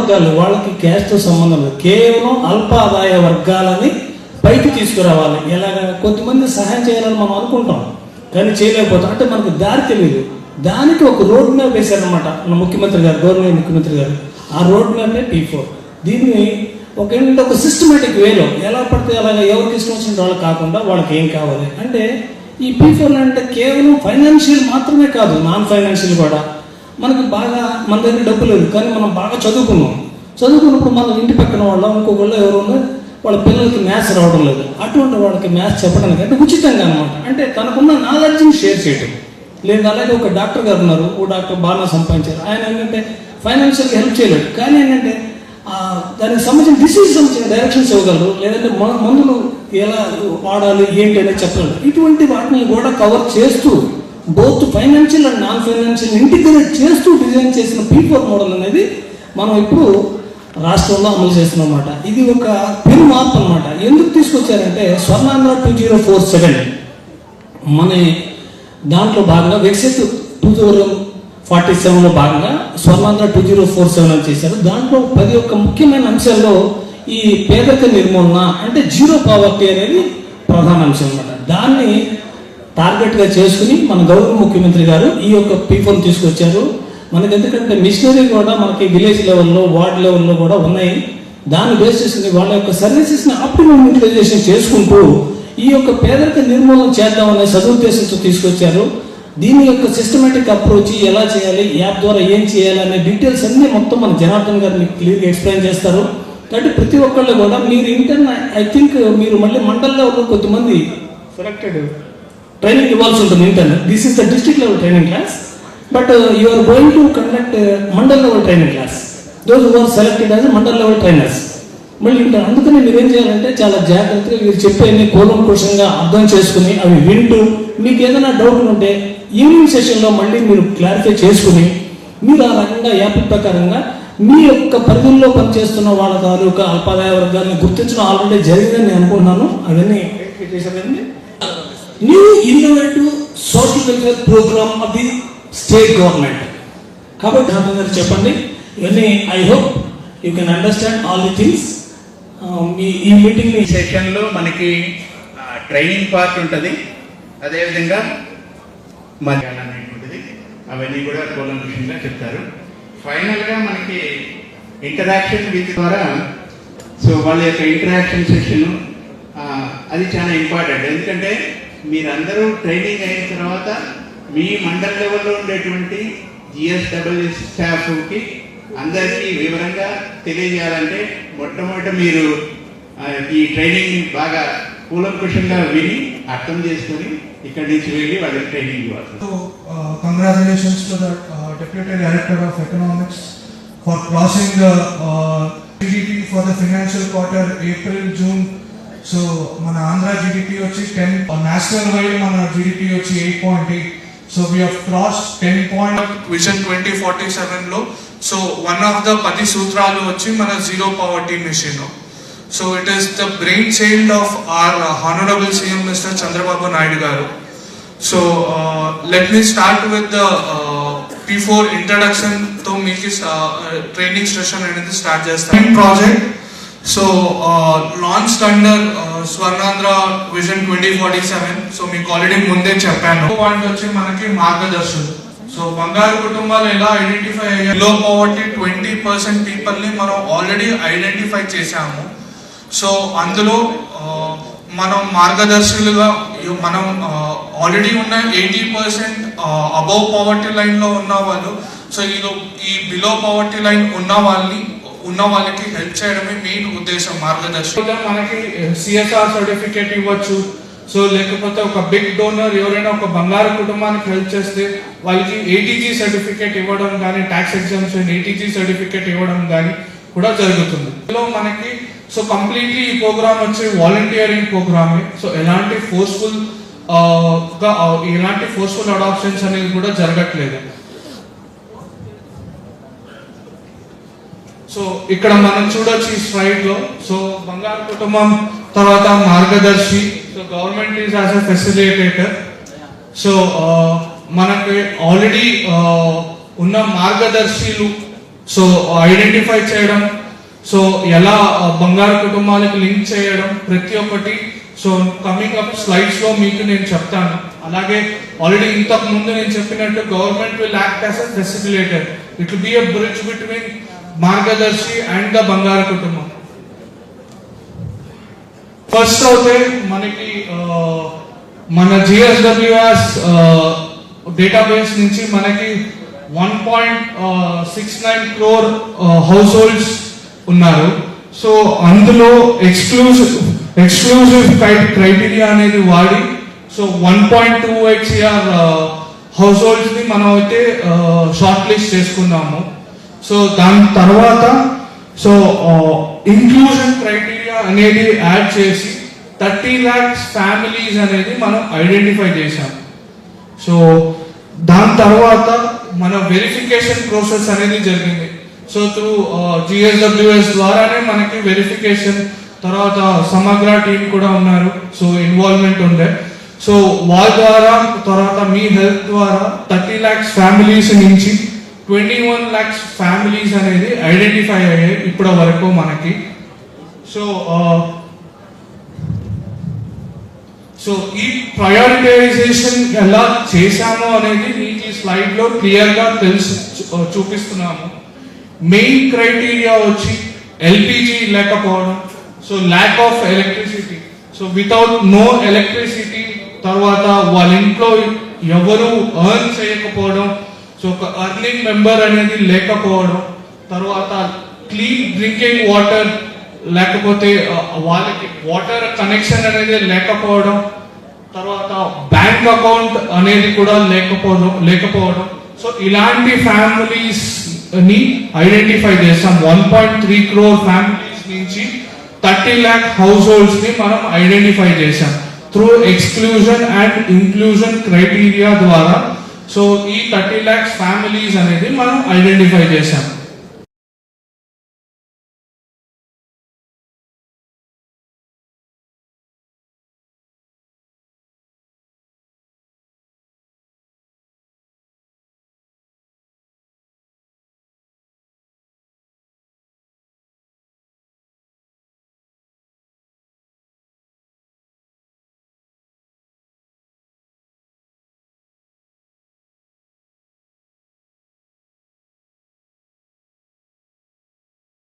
వర్గాలు వాళ్ళకి క్యాస్ట్తో సంబంధం లేదు, కేవలం అల్ప ఆదాయ వర్గాలని పైకి తీసుకురావాలి. ఎలాగ కొంతమంది సహాయం చేయాలని మనం అనుకుంటాం కానీ చేయలేకపోతాం, అంటే మనకు దారి తెలియదు. దానికి ఒక రోడ్ మ్యాప్ వేశారనమాట మన ముఖ్యమంత్రి గారు, గవర్నమెంట్ ముఖ్యమంత్రి గారు. ఆ రోడ్ మ్యాపే P4. దీన్ని ఏంటంటే ఒక సిస్టమేటిక్ వేలో ఎలా పడితే అలాగా ఎవరికి ఇష్టం వచ్చిన వాళ్ళు కాకుండా వాళ్ళకి ఏం కావాలి అంటే ఈ P4 అంటే కేవలం ఫైనాన్షియల్ మాత్రమే కాదు, నాన్ ఫైనాన్షియల్ కూడా. మనకు బాగా మన దగ్గర డబ్బు లేదు కానీ మనం బాగా చదువుకున్నప్పుడు మన ఇంటి పక్కన వాళ్ళు ఇంకొకళ్ళు ఎవరు వాళ్ళ పిల్లలకి మ్యాథ్స్ రావడం లేదు, అటువంటి వాళ్ళకి మ్యాథ్స్ చెప్పడానికి అంటే ఉచితంగా అనమాట. అంటే తనకున్న నాలెడ్జ్ని షేర్ చేయటం లేదు. అలాగే ఒక డాక్టర్ గారు ఉన్నారు, ఓ డాక్టర్ బాగా సంపాదించారు. ఆయన ఏంటంటే ఫైనాన్షియల్గా హెల్ప్ చేయలేడు కానీ ఏంటంటే దానికి సంబంధించిన డిసీజ్ సంబంధించిన డైరెక్షన్స్ ఇవ్వగలరు, లేదంటే మందులు ఎలా వాడాలి ఏంటి అనేది చెప్పగలరు. ఇటువంటి వాటిని కూడా కవర్ చేస్తూ both financial and non financial integrate చేస్తూ డిజైన్ చేసిన P4 మోడల్ అనేది మనం ఇప్పుడు రాష్ట్రంలో అమలు చేస్తున్నాం అన్నమాట. ఇది ఒక పెను మార్పు అనమాట. ఎందుకు తీసుకొచ్చారంటే స్వర్ణాంధ్ర 2047 మన దాంట్లో భాగంగా వికసిత్ 2047లో భాగంగా స్వర్ణాంధ్ర 2047 అని చేశారు. దాంట్లో 11 ముఖ్యమైన అంశాల్లో ఈ పేదరిక నిర్మూలన అంటే జీరో పావర్టీ అనేది ప్రధాన అంశం అన్నమాట. దాన్ని టార్గెట్గా చేసుకుని మన గౌరవ ముఖ్యమంత్రి గారు ఈ యొక్క P4 తీసుకొచ్చారు. మనకి ఎందుకంటే మిషనరీ కూడా మనకి విలేజ్ లెవెల్లో వార్డ్ లెవెల్లో కూడా ఉన్నాయి. దాన్ని బేస్ చేసుకుని వాళ్ళ యొక్క సర్వీసెస్ని ఆప్టిమమ్ యూటిలైజేషన్ చేసుకుంటూ ఈ యొక్క పేదరిక నిర్మూలన చేద్దామనే సదుద్దేశంతో తీసుకొచ్చారు. దీని యొక్క సిస్టమేటిక్ అప్రోచ్ ఎలా చేయాలి, యాప్ ద్వారా ఏం చేయాలి అనే డీటెయిల్స్ అన్నీ మొత్తం మన జనార్దన్ గారు మీకు క్లియర్గా ఎక్స్ప్లెయిన్ చేస్తారు. కాబట్టి ప్రతి ఒక్కళ్ళు కూడా మీరు ఐ థింక్ మీరు మళ్ళీ మండల్ లెవెల్లో కొద్దిమంది సెలెక్టెడ్ ట్రైనింగ్ ఇవ్వాల్సి ఉంటుంది. Internal this is the district level training class, but you are going to conduct mandal level training class. Those who are selected as mandal level trainers మళ్ళీ ఇంటర్. అందుకని మీరు ఏం చేయాలంటే చాలా జాగ్రత్తగా మీరు చెప్పేది కూలంకుషంగా అర్థం చేసుకుని అవి వింటూ మీకు ఏదైనా డౌట్లు ఉంటే ఈవినింగ్ సెషన్లో మళ్ళీ మీరు క్లారిఫై చేసుకుని మీరు ఆ రకంగా యాప్ ప్రకారంగా మీ యొక్క పరిధుల్లో పనిచేస్తున్న వాళ్ళ తాలూకా అల్పాదాయ వర్గాన్ని గుర్తించడం ఆల్రెడీ జరిగిందని నేను అనుకుంటున్నాను. అవన్నీ చేశారండి. New innovative social welfare programme of the state government. కాబట్టి అందరూ చెప్పండి ఇవన్నీ. I hope you can understand all the things. ఈ మీటింగ్ సెషన్లో మనకి ట్రైనింగ్ పార్ట్ ఉంటుంది, అదేవిధంగా అనేటువంటిది అవన్నీ కూడా కూలంకుషంగా చెప్తారు. ఫైనల్గా మనకి ఇంటరాక్షన్ విత్ ద్వారా సో వాళ్ళ యొక్క ఇంటరాక్షన్ సెషన్ అది చాలా ఇంపార్టెంట్. ఎందుకంటే మీరందరూ ట్రైనింగ్ అయిన తర్వాత మీ మండల్ లెవెల్లో ఉండేటువంటి GSW స్టాఫ్కి అందరికీ వివరంగా తెలియజేయాలంటే మొట్టమొదట మీరు ఈ ట్రైనింగ్ బాగా కూలంకుషంగా విని అర్థం చేసుకొని ఇక్కడి నుంచి వెళ్ళి వాళ్ళకి ట్రైనింగ్ ఇవ్వాలి. So, congratulations to the Deputy Director of Economics for crossing the GDP for the financial quarter April-June. So, మన ఆంధ్ర GDP వచ్చి 10, national wide మన GDP వచ్చి 8.8. So, we have crossed 10 point Vision 2047 లో. So, one of the 10 సూత్రాలు వచ్చి మన zero poverty mission. So, it is the brainchild of our Honorable CM Mr. Chandrababu Naidu garu. So, let me start with the P4 introduction to make this training session and start just project. So, launched under Swarnandhra Vision 2047. So, మీకు already ముందే చెప్పాను. Point వచ్చి మనకి మార్గదర్శకులు. So బంగారు కుటుంబాలు ఎలా identify అయ్యాయి, below poverty 20% పీపుల్ని మనం ఆల్రెడీ ఐడెంటిఫై చేశాము. సో అందులో మనం మార్గదర్శకులుగా మనం ఆల్రెడీ ఉన్న 80% అబౌవ్ పావర్టీ లైన్లో ఉన్న వాళ్ళు. సో ఈ బిలో పావర్టీ లైన్ ఉన్న వాళ్ళకి హెల్ప్ చేయడమే మెయిన్ ఉద్దేశం మార్గదర్శకులుగా. మనకి CSR సర్టిఫికేట్ ఇవ్వచ్చు. సో లేకపోతే ఒక బిగ్ డోనర్ ఎవరైనా ఒక బంగారు కుటుంబానికి హెల్ప్ చేస్తే వాళ్ళకి ATG సర్టిఫికేట్ ఇవ్వడం కానీ, ట్యాక్స్ ఎగ్జామ్షన్ ATG సర్టిఫికేట్ ఇవ్వడం కానీ కూడా జరుగుతుంది. ఇందులో మనకి సో కంప్లీట్లీ ఈ ప్రోగ్రామ్ వచ్చి వాలంటీరింగ్ ప్రోగ్రామే. సో ఎలాంటి ఫోర్స్ఫుల్ అడాప్షన్స్ అనేది కూడా జరగట్లేదు. సో ఇక్కడ మనం చూడొచ్చు ఈ స్లైడ్ లో. సో బంగారు కుటుంబం తర్వాత మార్గదర్శి. So government is as a facilitator. So మనకి ఆల్రెడీ ఉన్న మార్గదర్శిలు సో ఐడెంటిఫై చేయడం, సో ఎలా బంగారు కుటుంబాలకు లింక్ చేయడం, ప్రతి ఒక్కటి సో కమింగ్ అప్ స్లైడ్స్ లో మీకు నేను చెప్తాను. అలాగే ఆల్రెడీ ఇంతకు ముందు నేను చెప్పినట్టు government will act as a facilitator. It will be a bridge between Margadarsi and the బంగారు కుటుంబం. ఫస్ట్ అయితే మనకి మన జిఎస్డబ్ల్యూఎస్ డేటాబేస్ నుంచి మనకి 1.69 crore హౌస్ హోల్డ్స్ ఉన్నారు. సో అందులో ఎక్స్క్లూజివ్ క్రైటీరియా అనేది వాడి సో 1.28 CR హౌస్ హోల్డ్స్ ని మనం అయితే షార్ట్ లిస్ట్ చేసుకున్నాము. సో దాని తర్వాత సో ఇంక్లూజన్ క్రైటీరియా అనేది యాడ్ చేసి 30 lakhs ఫ్యామిలీస్ అనేది మనం ఐడెంటిఫై చేశాం. సో దాని తర్వాత మన వెరిఫికేషన్ ప్రాసెస్ అనేది జరిగింది. సో త్రూ జిఎస్డబ్ల్యూఎస్ ద్వారానే మనకి వెరిఫికేషన్, తర్వాత సమగ్ర టీం కూడా ఉన్నారు, సో ఇన్వాల్వ్మెంట్ ఉండే. సో వాళ్ళ ద్వారా తర్వాత మీ హెల్ప్ ద్వారా 30 lakhs ఫ్యామిలీస్ నుంచి 21 lakhs ఫ్యామిలీస్ అనేది ఐడెంటిఫై అయ్యాయి ఇప్పటి వరకు మనకి. సో ఈ ప్రయారిటైజేషన్ ఎలా చేశామో అనేది మీకు ఈ స్లైడ్ లో క్లియర్ గా చూపిస్తున్నాము. మెయిన్ క్రైటీరియా వచ్చి ఎల్పిజి లేకపోవడం, so lack of electricity. So without no electricity, తర్వాత వాళ్ళ ఇంట్లో ఎవరు ఎర్న్ చేయకపోవడం, సో ఒక ఎర్నింగ్ మెంబర్ అనేది లేకపోవడం, తర్వాత క్లీన్ డ్రింకింగ్ వాటర్ లేకపోతే వాళ్ళకి వాటర్ కనెక్షన్ అనేది లేకపోవడం, తర్వాత బ్యాంక్ అకౌంట్ అనేది కూడా లేకపోవడం. సో ఇలాంటి ఫ్యామిలీస్ ని ఐడెంటిఫై చేస్తాం. 1.3 crore ఫ్యామిలీస్ నుంచి 30 lakh హౌస్ హోల్డ్స్ ని మనం ఐడెంటిఫై చేశాం through exclusion and inclusion criteria ద్వారా. సో ఈ 30 lakhs ఫ్యామిలీస్ అనేది మనం ఐడెంటిఫై చేశాం.